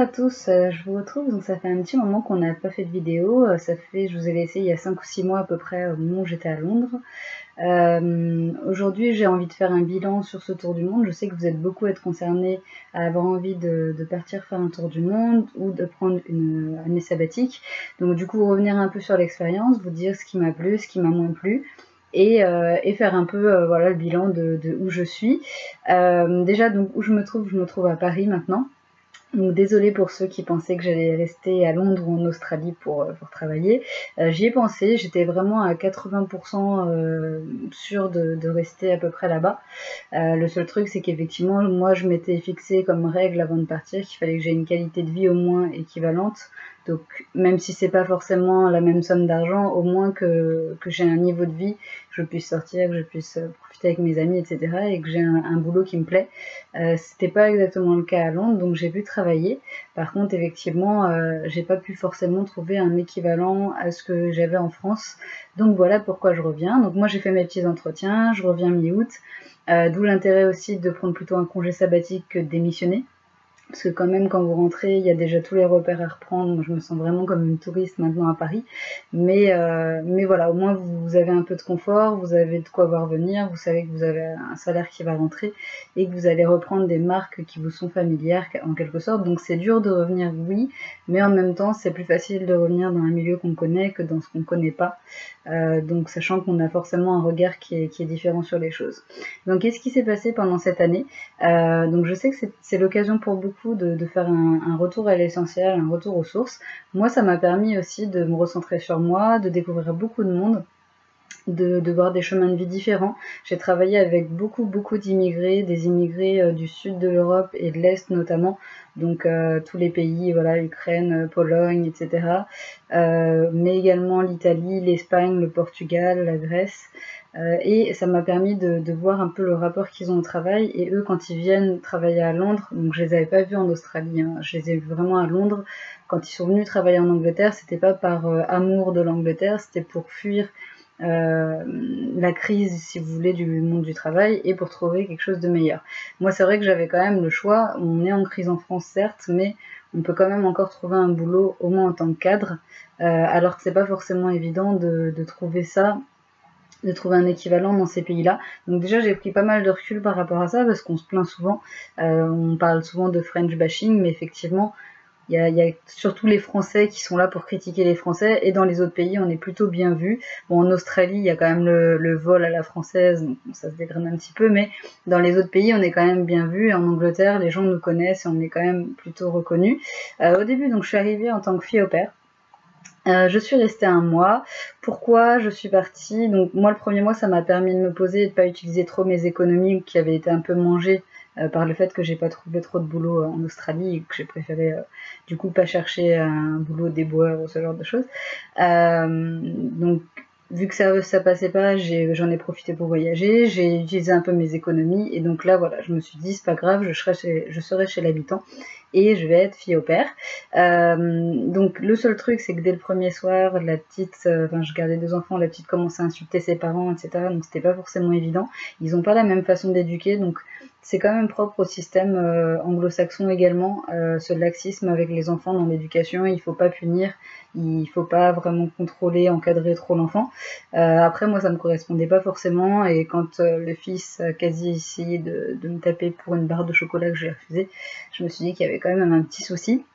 à tous, je vous retrouve, donc ça fait un petit moment qu'on n'a pas fait de vidéo, je vous ai laissé il y a 5 ou 6 mois à peu près au moment où j'étais à Londres. Aujourd'hui j'ai envie de faire un bilan sur ce tour du monde. Je sais que vous êtes beaucoup à être concernés, à avoir envie de partir faire un tour du monde ou de prendre une année sabbatique. Donc du coup revenir un peu sur l'expérience, vous dire ce qui m'a plu, ce qui m'a moins plu. Et faire un peu voilà, le bilan de où je suis. Déjà donc où je me trouve à Paris maintenant. Donc désolée pour ceux qui pensaient que j'allais rester à Londres ou en Australie pour travailler. J'y ai pensé, j'étais vraiment à 80% sûre de rester à peu près là-bas. Le seul truc c'est qu'effectivement moi je m'étais fixé comme règle avant de partir qu'il fallait que j'ai une qualité de vie au moins équivalente. Donc même si c'est pas forcément la même somme d'argent, au moins que j'ai un niveau de vie, que je puisse sortir, que je puisse profiter avec mes amis, etc. et que j'ai un boulot qui me plaît. C'était pas exactement le cas à Londres, donc j'ai pu travailler. Par contre, effectivement, j'ai pas pu forcément trouver un équivalent à ce que j'avais en France. Donc voilà pourquoi je reviens. Donc moi j'ai fait mes petits entretiens, je reviens mi-août. D'où l'intérêt aussi de prendre plutôt un congé sabbatique que de démissionner. Parce que quand même, quand vous rentrez, il y a déjà tous les repères à reprendre. Moi, je me sens vraiment comme une touriste maintenant à Paris. Mais voilà, au moins, vous avez un peu de confort, vous avez de quoi voir venir, vous savez que vous avez un salaire qui va rentrer et que vous allez reprendre des marques qui vous sont familières en quelque sorte. Donc c'est dur de revenir, oui, mais en même temps, c'est plus facile de revenir dans un milieu qu'on connaît que dans ce qu'on ne connaît pas. Donc sachant qu'on a forcément un regard qui est différent sur les choses. Donc qu'est-ce qui s'est passé pendant cette année? Donc je sais que c'est l'occasion pour beaucoup de faire un retour à l'essentiel, un retour aux sources. Moi, ça m'a permis aussi de me recentrer sur moi, de découvrir beaucoup de monde, de voir des chemins de vie différents. J'ai travaillé avec beaucoup d'immigrés, des immigrés du sud de l'Europe et de l'Est notamment, donc tous les pays, voilà, Ukraine, Pologne, etc. Mais également l'Italie, l'Espagne, le Portugal, la Grèce. Et ça m'a permis de voir un peu le rapport qu'ils ont au travail. Et eux, quand ils viennent travailler à Londres, donc je les avais pas vus en Australie, hein, je les ai vus vraiment à Londres. Quand ils sont venus travailler en Angleterre, c'était pas par amour de l'Angleterre, c'était pour fuir la crise, si vous voulez, du monde du travail et pour trouver quelque chose de meilleur. Moi, c'est vrai que j'avais quand même le choix. On est en crise en France, certes, mais on peut quand même encore trouver un boulot, au moins en tant que cadre, alors que c'est pas forcément évident de trouver ça, de trouver un équivalent dans ces pays-là. Donc déjà, j'ai pris pas mal de recul par rapport à ça, parce qu'on se plaint souvent, on parle souvent de French bashing, mais effectivement, il y a surtout les Français qui sont là pour critiquer les Français, et dans les autres pays, on est plutôt bien vu. Bon, en Australie, il y a quand même le vol à la française, donc ça se dégrade un petit peu, mais dans les autres pays, on est quand même bien vu. Et en Angleterre, les gens nous connaissent et on est quand même plutôt reconnus. Au début, donc, je suis arrivée en tant que fille au pair. Je suis restée 1 mois. Pourquoi je suis partie? Donc moi, le premier mois, ça m'a permis de me poser et de pas utiliser trop mes économies qui avaient été un peu mangées par le fait que j'ai pas trouvé trop de boulot en Australie et que j'ai préféré du coup pas chercher un boulot déboueur ou ce genre de choses. Donc vu que ça passait pas, j'en ai profité pour voyager, j'ai utilisé un peu mes économies et donc là voilà, je me suis dit c'est pas grave, je serai chez l'habitant et je vais être fille au pair. Donc le seul truc c'est que dès le premier soir, la petite, je gardais 2 enfants, la petite commençait à insulter ses parents, etc. Donc c'était pas forcément évident. Ils ont pas la même façon d'éduquer, donc c'est quand même propre au système anglo-saxon également, ce laxisme avec les enfants dans l'éducation. Il faut pas punir, il faut pas vraiment contrôler, encadrer trop l'enfant. Après moi ça me correspondait pas forcément et quand le fils a quasi essayé de me taper pour une barre de chocolat que j'ai refusé, je me suis dit qu'il y avait quand même un petit souci.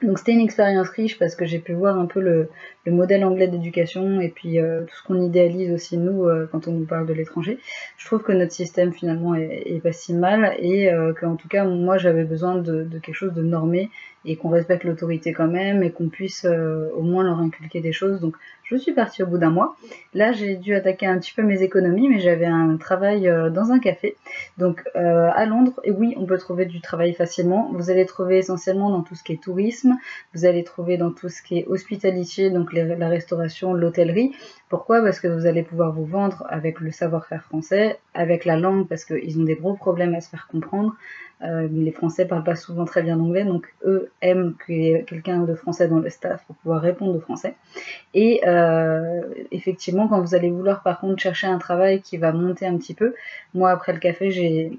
Donc c'était une expérience riche parce que j'ai pu voir un peu le modèle anglais d'éducation et puis tout ce qu'on idéalise aussi nous quand on nous parle de l'étranger. Je trouve que notre système finalement est pas si mal et qu'en tout cas moi j'avais besoin de quelque chose de normé et qu'on respecte l'autorité quand même et qu'on puisse au moins leur inculquer des choses. Donc je suis partie au bout d'1 mois. Là j'ai dû attaquer un petit peu mes économies mais j'avais un travail dans un café. Donc à Londres, et oui on peut trouver du travail facilement. Vous allez trouver essentiellement dans tout ce qui est tourisme, vous allez trouver dans tout ce qui est hospitalier, donc la restauration, l'hôtellerie. Pourquoi? Parce que vous allez pouvoir vous vendre avec le savoir-faire français, avec la langue, parce qu'ils ont des gros problèmes à se faire comprendre. Les Français parlent pas souvent très bien anglais, donc eux aiment qu'il y ait quelqu'un de français dans le staff pour pouvoir répondre aux Français. Et effectivement, quand vous allez vouloir par contre chercher un travail qui va monter un petit peu, moi après le café,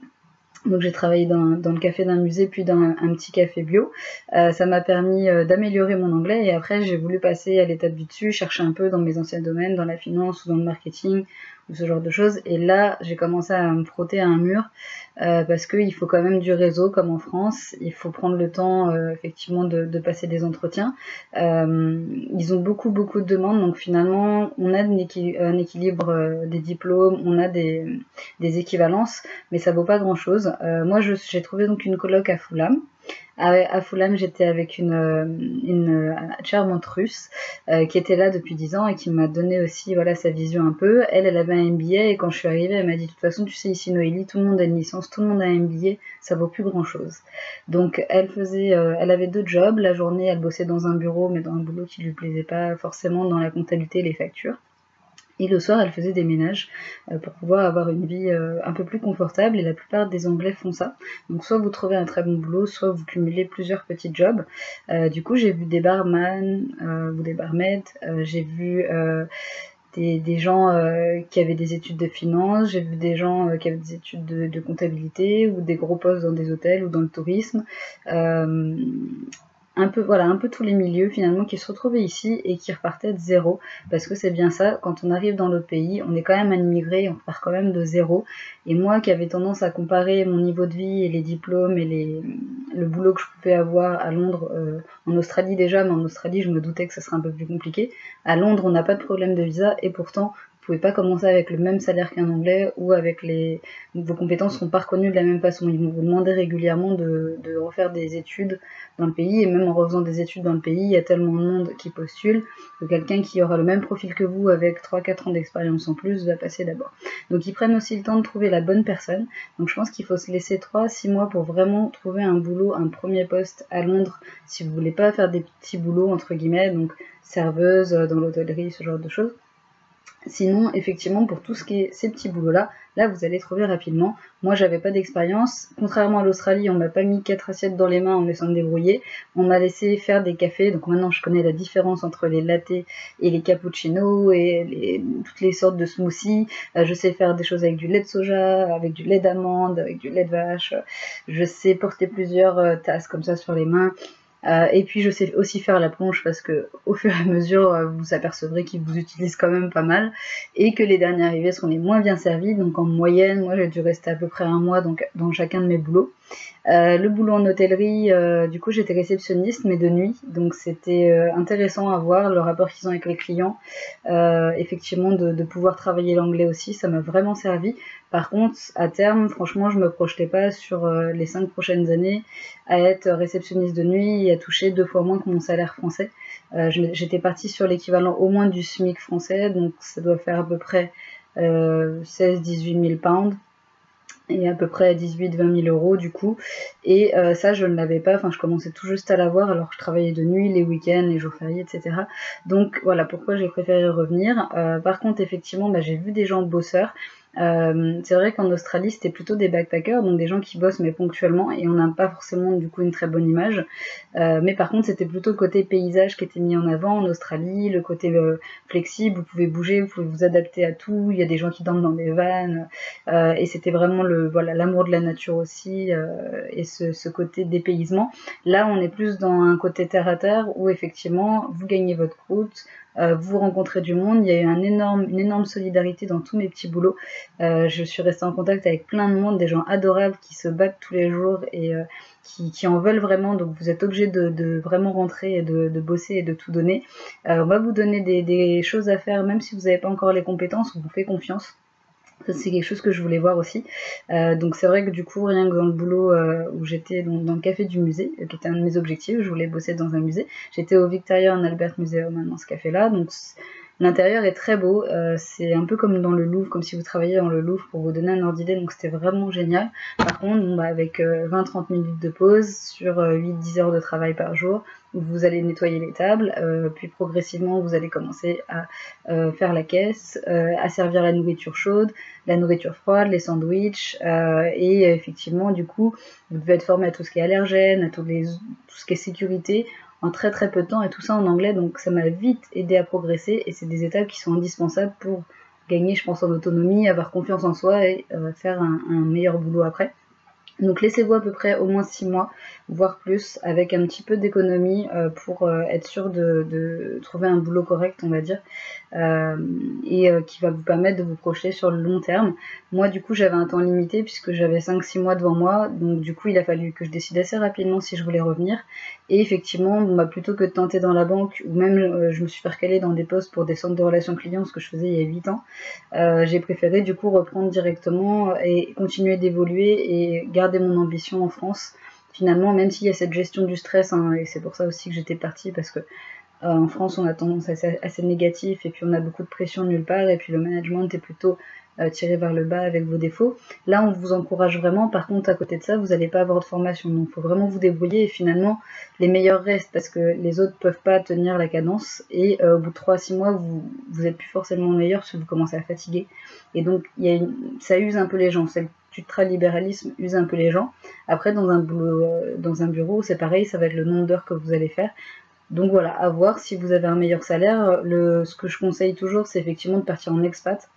Donc j'ai travaillé dans le café d'un musée, puis dans un petit café bio. Ça m'a permis d'améliorer mon anglais, et après j'ai voulu passer à l'étape du dessus, chercher un peu dans mes anciens domaines, dans la finance ou dans le marketing, ou ce genre de choses. Et là, j'ai commencé à me frotter à un mur, parce qu'il faut quand même du réseau, comme en France. Il faut prendre le temps, effectivement, de passer des entretiens. Ils ont beaucoup de demandes, donc finalement, on a un équilibre des diplômes, on a des équivalences, mais ça vaut pas grand-chose. Moi, j'ai trouvé donc une coloc à Fulham. À Fulham, j'étais avec une charmante russe qui était là depuis 10 ans et qui m'a donné aussi voilà, sa vision un peu. Elle avait un MBA, et quand je suis arrivée, elle m'a dit de toute façon, tu sais, ici Noélie, tout le monde a une licence, tout le monde a un MBA, ça vaut plus grand chose. Donc elle avait 2 jobs. La journée, elle bossait dans un bureau, mais dans un boulot qui lui plaisait pas forcément, dans la comptabilité et les factures. Et le soir, elle faisait des ménages pour pouvoir avoir une vie un peu plus confortable, et la plupart des Anglais font ça. Donc soit vous trouvez un très bon boulot, soit vous cumulez plusieurs petits jobs. Du coup, j'ai vu des barman ou des barmaids, j'ai vu des gens qui avaient des études de finance, j'ai vu des gens qui avaient des études de comptabilité, ou des gros postes dans des hôtels ou dans le tourisme. Un peu tous les milieux finalement qui se retrouvaient ici et qui repartaient de zéro, parce que c'est bien ça, quand on arrive dans l'autre pays, on est quand même un immigré, on repart quand même de zéro. Et moi qui avais tendance à comparer mon niveau de vie et les diplômes et le boulot que je pouvais avoir à Londres, en Australie déjà, mais en Australie je me doutais que ça serait un peu plus compliqué. À Londres on n'a pas de problème de visa, et pourtant vous pouvez pas commencer avec le même salaire qu'un Anglais, ou avec vos compétences sont pas reconnues de la même façon. Ils vont vous demander régulièrement de refaire des études dans le pays, et même en refaisant des études dans le pays, il y a tellement de monde qui postule que quelqu'un qui aura le même profil que vous avec 3-4 ans d'expérience en plus va passer d'abord. Donc ils prennent aussi le temps de trouver la bonne personne. Donc je pense qu'il faut se laisser 3-6 mois pour vraiment trouver un boulot, un premier poste à Londres, si vous voulez pas faire des petits boulots entre guillemets, donc serveuse dans l'hôtellerie, ce genre de choses. Sinon, effectivement, pour tout ce qui est ces petits boulots-là, là, vous allez trouver rapidement. Moi, j'avais pas d'expérience. Contrairement à l'Australie, on m'a pas mis 4 assiettes dans les mains en me laissant me débrouiller. On m'a laissé faire des cafés. Donc maintenant, je connais la différence entre les lattés et les cappuccinos et toutes les sortes de smoothies. Je sais faire des choses avec du lait de soja, avec du lait d'amande, avec du lait de vache. Je sais porter plusieurs tasses comme ça sur les mains. Et puis je sais aussi faire la plonge, parce que au fur et à mesure vous apercevrez qu'ils vous utilisent quand même pas mal, et que les derniers arrivés sont les moins bien servis. Donc en moyenne, moi j'ai dû rester à peu près 1 mois donc, dans chacun de mes boulots. Le boulot en hôtellerie, du coup j'étais réceptionniste mais de nuit, donc c'était intéressant à voir le rapport qu'ils ont avec les clients. Effectivement de pouvoir travailler l'anglais aussi, ça m'a vraiment servi. Par contre, à terme, franchement, je me projetais pas sur les 5 prochaines années à être réceptionniste de nuit et à toucher 2 fois moins que mon salaire français. J'étais partie sur l'équivalent au moins du SMIC français, donc ça doit faire à peu près 16-18 000 pounds, et à peu près 18-20 000 euros du coup. Et ça, je ne l'avais pas, enfin je commençais tout juste à l'avoir, alors que je travaillais de nuit, les week-ends, les jours fériés, etc. Donc voilà pourquoi j'ai préféré revenir. Par contre, effectivement, j'ai vu des gens bosseurs. C'est vrai qu'en Australie c'était plutôt des backpackers, donc des gens qui bossent mais ponctuellement, et on n'a pas forcément du coup une très bonne image. Mais par contre c'était plutôt le côté paysage qui était mis en avant en Australie, le côté flexible, vous pouvez bouger, vous pouvez vous adapter à tout, il y a des gens qui dorment dans des vannes, et c'était vraiment l'amour de la nature aussi, et ce côté dépaysement. Là on est plus dans un côté terre à terre, où effectivement vous gagnez votre croûte, vous rencontrez du monde. Il y a eu une énorme solidarité dans tous mes petits boulots. Je suis restée en contact avec plein de monde, des gens adorables qui se battent tous les jours et qui en veulent vraiment. Donc vous êtes obligé de vraiment rentrer et de bosser et de tout donner. On va vous donner des choses à faire, même si vous n'avez pas encore les compétences, on vous fait confiance. Ça, c'est quelque chose que je voulais voir aussi. Donc c'est vrai que du coup, rien que dans le boulot où j'étais dans le café du musée, qui était un de mes objectifs, je voulais bosser dans un musée. J'étais au Victoria and Albert Museum dans ce café-là, donc l'intérieur est très beau, c'est un peu comme dans le Louvre, comme si vous travailliez dans le Louvre, pour vous donner un ordre d'idée, donc c'était vraiment génial. Par contre, avec 20-30 minutes de pause sur 8-10 heures de travail par jour, vous allez nettoyer les tables, puis progressivement vous allez commencer à faire la caisse, à servir la nourriture chaude, la nourriture froide, les sandwichs, et effectivement du coup vous devez être formé à tout ce qui est allergène, à tout ce qui est sécurité, en très peu de temps, et tout ça en anglais, donc ça m'a vite aidé à progresser, et c'est des étapes qui sont indispensables pour gagner, je pense, en autonomie, avoir confiance en soi et faire un meilleur boulot après. Donc laissez-vous à peu près au moins 6 mois, voire plus, avec un petit peu d'économie pour être sûr de trouver un boulot correct, on va dire, et qui va vous permettre de vous projeter sur le long terme. Moi, du coup, j'avais un temps limité puisque j'avais 5-6 mois devant moi, donc du coup, il a fallu que je décide assez rapidement si je voulais revenir. Et effectivement, bah, plutôt que de tenter dans la banque, ou même je me suis fait recaler dans des postes pour des centres de relations clients, ce que je faisais il y a 8 ans, j'ai préféré du coup reprendre directement et continuer d'évoluer et garder mon ambition en France. Finalement, même s'il y a cette gestion du stress, hein, et c'est pour ça aussi que j'étais partie, parce que en France, on a tendance à être assez négatif et puis on a beaucoup de pression nulle part et puis le management est plutôt tiré vers le bas avec vos défauts. Là, on vous encourage vraiment. Par contre, à côté de ça, vous n'allez pas avoir de formation. Donc, il faut vraiment vous débrouiller et finalement, les meilleurs restent parce que les autres ne peuvent pas tenir la cadence et au bout de 3-6 mois, vous êtes plus forcément meilleur parce que vous commencez à fatiguer. Et donc, ça use un peu les gens. C'est l'ultralibéralisme use un peu les gens. Après, dans un bureau, c'est pareil, ça va être le nombre d'heures que vous allez faire. Donc voilà, à voir si vous avez un meilleur salaire. Ce que je conseille toujours, c'est effectivement de partir en expat,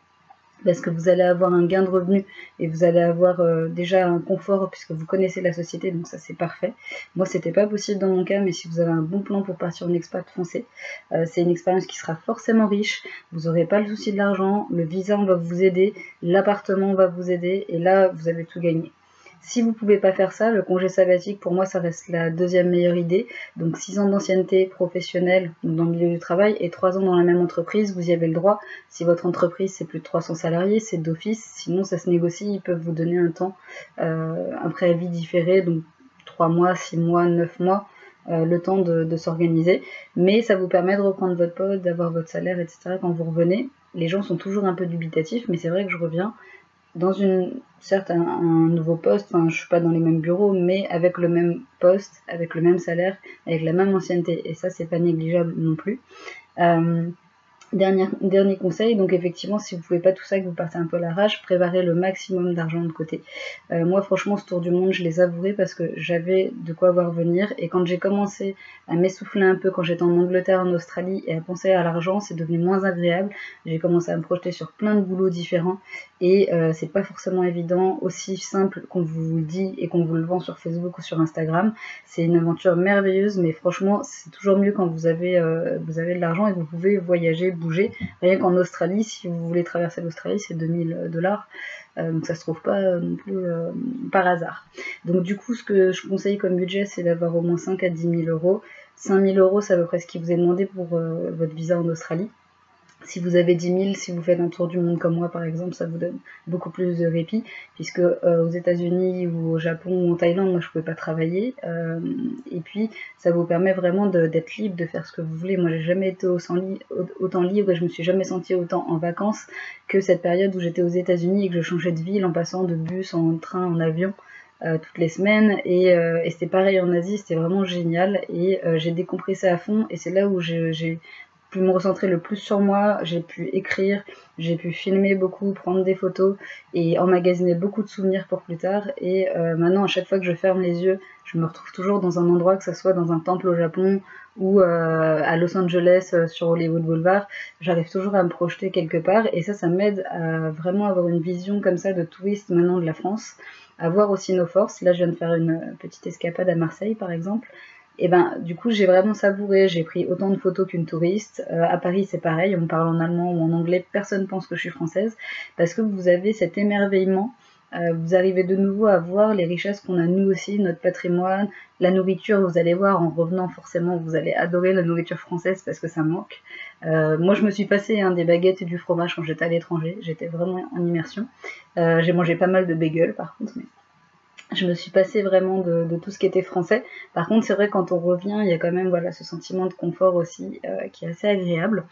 parce que vous allez avoir un gain de revenus et vous allez avoir déjà un confort puisque vous connaissez la société, donc ça c'est parfait. Moi c'était pas possible dans mon cas, mais si vous avez un bon plan pour partir en expat, foncez. C'est une expérience qui sera forcément riche, vous n'aurez pas le souci de l'argent, le visa va vous aider, l'appartement va vous aider, et là vous avez tout gagné. Si vous ne pouvez pas faire ça, le congé sabbatique, pour moi, ça reste la deuxième meilleure idée. Donc 6 ans d'ancienneté professionnelle dans le milieu du travail et 3 ans dans la même entreprise, vous y avez le droit. Si votre entreprise, c'est plus de 300 salariés, c'est d'office. Sinon, ça se négocie, ils peuvent vous donner un temps, un préavis différé, donc 3 mois, 6 mois, 9 mois. Le temps de s'organiser. Mais ça vous permet de reprendre votre poste, d'avoir votre salaire, etc. quand vous revenez. Les gens sont toujours un peu dubitatifs, mais c'est vrai que je reviens dans certes un nouveau poste, enfin je suis pas dans les mêmes bureaux, mais avec le même poste, avec le même salaire, avec la même ancienneté, et ça c'est pas négligeable non plus. Dernier conseil, donc effectivement, si vous pouvez pas tout ça, que vous partez un peu à l'arrache, préparez le maximum d'argent de côté. Moi, franchement, ce tour du monde, je l'ai savouré parce que j'avais de quoi voir venir. Et quand j'ai commencé à m'essouffler un peu, quand j'étais en Angleterre, en Australie, et à penser à l'argent, c'est devenu moins agréable. J'ai commencé à me projeter sur plein de boulots différents. Et c'est pas forcément évident, aussi simple qu'on vous le dit et qu'on vous le vend sur Facebook ou sur Instagram. C'est une aventure merveilleuse, mais franchement, c'est toujours mieux quand vous avez de l'argent et que vous pouvez voyager, bouger. Rien qu'en Australie, si vous voulez traverser l'Australie, c'est 2000 $. Donc ça se trouve pas non plus par hasard. Donc du coup, ce que je conseille comme budget, c'est d'avoir au moins 5 à 10 000 euros. 5 000 euros, c'est à peu près ce qui vous est demandé pour votre visa en Australie. Si vous avez 10 000, si vous faites un tour du monde comme moi par exemple, ça vous donne beaucoup plus de répit, puisque aux États-Unis ou au Japon ou en Thaïlande, moi je ne pouvais pas travailler, et puis ça vous permet vraiment d'être libre, de faire ce que vous voulez. Moi j'ai jamais été autant libre et je me suis jamais sentie autant en vacances que cette période où j'étais aux États-Unis et que je changeais de ville en passant de bus, en train, en avion. Toutes les semaines, et c'était pareil en Asie, c'était vraiment génial, et j'ai décompressé à fond, et c'est là où j'ai pu me recentrer le plus sur moi, j'ai pu écrire, j'ai pu filmer beaucoup, prendre des photos et emmagasiner beaucoup de souvenirs pour plus tard. Et maintenant, à chaque fois que je ferme les yeux, je me retrouve toujours dans un endroit, que ce soit dans un temple au Japon ou à Los Angeles sur Hollywood Boulevard. J'arrive toujours à me projeter quelque part, et ça m'aide à vraiment avoir une vision comme ça de touriste maintenant de la France, à voir aussi nos forces. Là, je viens de faire une petite escapade à Marseille par exemple. Et ben du coup j'ai vraiment savouré, j'ai pris autant de photos qu'une touriste. À Paris c'est pareil, on me parle en allemand ou en anglais, personne pense que je suis française, parce que vous avez cet émerveillement, vous arrivez de nouveau à voir les richesses qu'on a nous aussi, notre patrimoine, la nourriture. Vous allez voir en revenant, forcément vous allez adorer la nourriture française parce que ça manque. Moi je me suis passé des baguettes et du fromage quand j'étais à l'étranger, j'étais vraiment en immersion. J'ai mangé pas mal de bagels par contre, mais je me suis passée vraiment de tout ce qui était français. Par contre, c'est vrai, quand on revient, il y a quand même ce sentiment de confort aussi qui est assez agréable.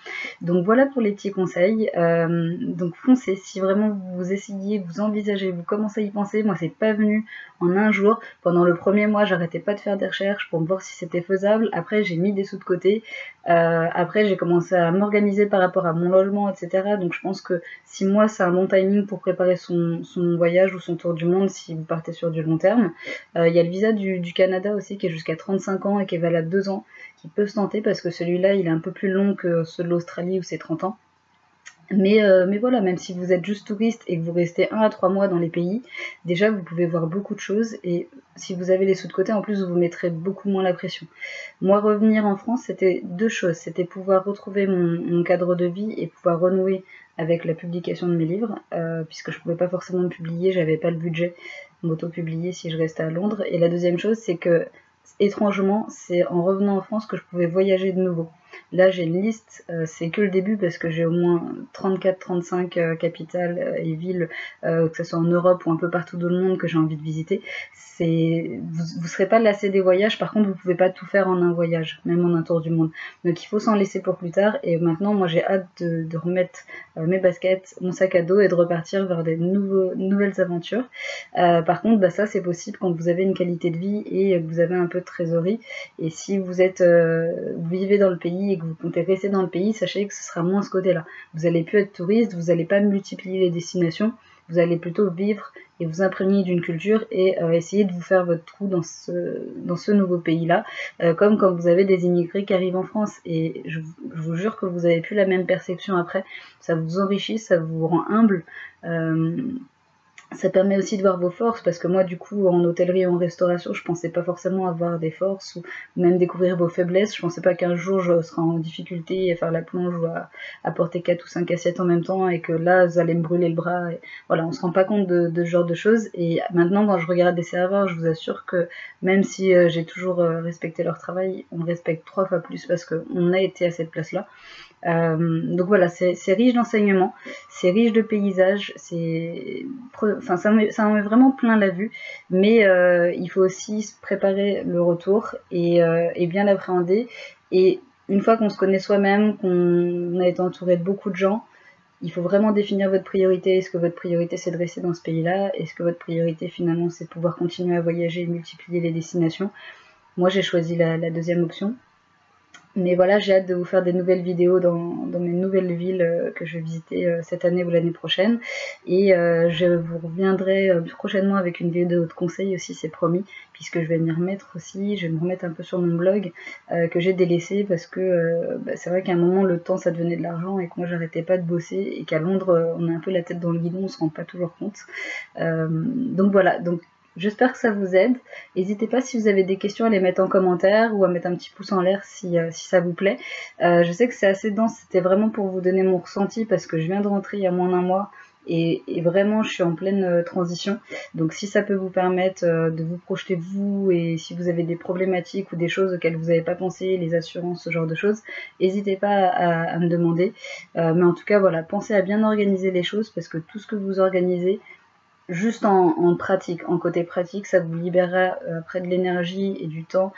Donc voilà pour les petits conseils. Donc foncez, si vraiment vous essayez, vous envisagez, vous commencez à y penser. Moi, c'est pas venu en un jour. Pendant le premier mois, j'arrêtais pas de faire des recherches pour voir si c'était faisable. Après, j'ai mis des sous de côté. Après, j'ai commencé à m'organiser par rapport à mon logement, etc. Donc je pense que 6 mois, c'est un bon timing pour préparer son voyage ou son tour du monde si vous partez sur du long terme. Il y a le visa du Canada aussi qui est jusqu'à 35 ans et qui est valable 2 ans, qui peut se tenter parce que celui-là, il est un peu plus long que ceux de l'Australie où c'est 30 ans. Mais voilà, même si vous êtes juste touriste et que vous restez 1 à 3 mois dans les pays, déjà vous pouvez voir beaucoup de choses et si vous avez les sous de côté, en plus vous mettrez beaucoup moins la pression. Moi, revenir en France, c'était 2 choses. C'était pouvoir retrouver mon cadre de vie et pouvoir renouer avec la publication de mes livres, puisque je pouvais pas forcément me publier, j'avais pas le budget m'auto-publier si je restais à Londres. Et la deuxième chose, c'est que, étrangement, c'est en revenant en France que je pouvais voyager de nouveau. Là, j'ai une liste, c'est que le début parce que j'ai au moins 34-35 capitales et villes, que ce soit en Europe ou un peu partout dans le monde que j'ai envie de visiter. Vous serez pas lassé des voyages, par contre vous pouvez pas tout faire en un voyage, même en un tour du monde. Donc il faut s'en laisser pour plus tard et maintenant moi j'ai hâte de remettre mes baskets, mon sac à dos et de repartir vers des nouvelles aventures. Par contre ça c'est possible quand vous avez une qualité de vie et que vous avez un peu de trésorerie. Et si vous vivez dans le pays et que vous comptez rester dans le pays, sachez que ce sera moins ce côté-là. Vous allez plus être touriste, vous n'allez pas multiplier les destinations, vous allez plutôt vivre et vous imprégner d'une culture et essayer de vous faire votre trou dans ce nouveau pays-là, comme quand vous avez des immigrés qui arrivent en France. Et je vous jure que vous n'avez plus la même perception après, ça vous enrichit, ça vous rend humble. Ça permet aussi de voir vos forces, parce que moi, du coup, en hôtellerie et en restauration, je pensais pas forcément avoir des forces, ou même découvrir vos faiblesses. Je pensais pas qu'un jour je serais en difficulté à faire la plonge ou à porter 4 ou 5 assiettes en même temps, et que là, vous allez me brûler le bras. Et voilà, on se rend pas compte de ce genre de choses. Et maintenant, quand je regarde des serveurs, je vous assure que même si j'ai toujours respecté leur travail, on le respecte 3 fois plus parce qu'on a été à cette place-là. Donc voilà, c'est riche d'enseignements, c'est riche de paysages, ça en met vraiment plein la vue, mais il faut aussi se préparer le retour et bien l'appréhender. Et une fois qu'on se connaît soi-même, qu'on a été entouré de beaucoup de gens, il faut vraiment définir votre priorité. Est-ce que votre priorité c'est de rester dans ce pays-là? Est-ce que votre priorité finalement c'est de pouvoir continuer à voyager et multiplier les destinations? Moi j'ai choisi la deuxième option. Mais voilà, j'ai hâte de vous faire des nouvelles vidéos dans mes nouvelles villes que je vais visiter cette année ou l'année prochaine. Et je vous reviendrai prochainement avec une vidéo de conseils aussi, c'est promis, puisque je vais m'y remettre aussi, je vais me remettre un peu sur mon blog que j'ai délaissé parce que c'est vrai qu'à un moment le temps ça devenait de l'argent et que moi j'arrêtais pas de bosser et qu'à Londres on a un peu la tête dans le guidon, on se rend pas toujours compte. Donc voilà, donc j'espère que ça vous aide. N'hésitez pas si vous avez des questions à les mettre en commentaire ou à mettre un petit pouce en l'air si ça vous plaît. Je sais que c'est assez dense, c'était vraiment pour vous donner mon ressenti parce que je viens de rentrer il y a moins d'1 mois et vraiment je suis en pleine transition. Donc si ça peut vous permettre de vous projeter vous et si vous avez des problématiques ou des choses auxquelles vous n'avez pas pensé, les assurances, ce genre de choses, n'hésitez pas à me demander. Mais en tout cas voilà, pensez à bien organiser les choses parce que tout ce que vous organisez, juste en pratique, en côté pratique, ça vous libérera après de l'énergie et du temps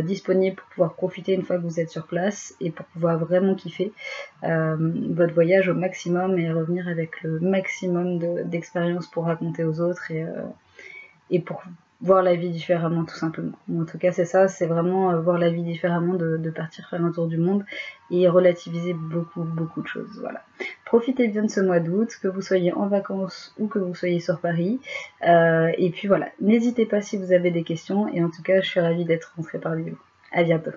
disponible pour pouvoir profiter une fois que vous êtes sur place et pour pouvoir vraiment kiffer votre voyage au maximum et revenir avec le maximum d'expérience pour raconter aux autres et pour voir la vie différemment tout simplement. En tout cas c'est ça, c'est vraiment voir la vie différemment, de partir faire un tour du monde et relativiser beaucoup de choses. Voilà. Profitez bien de ce mois d'août, que vous soyez en vacances ou que vous soyez sur Paris. Et puis voilà, n'hésitez pas si vous avez des questions et en tout cas je suis ravie d'être rentrée parmi vous. À bientôt.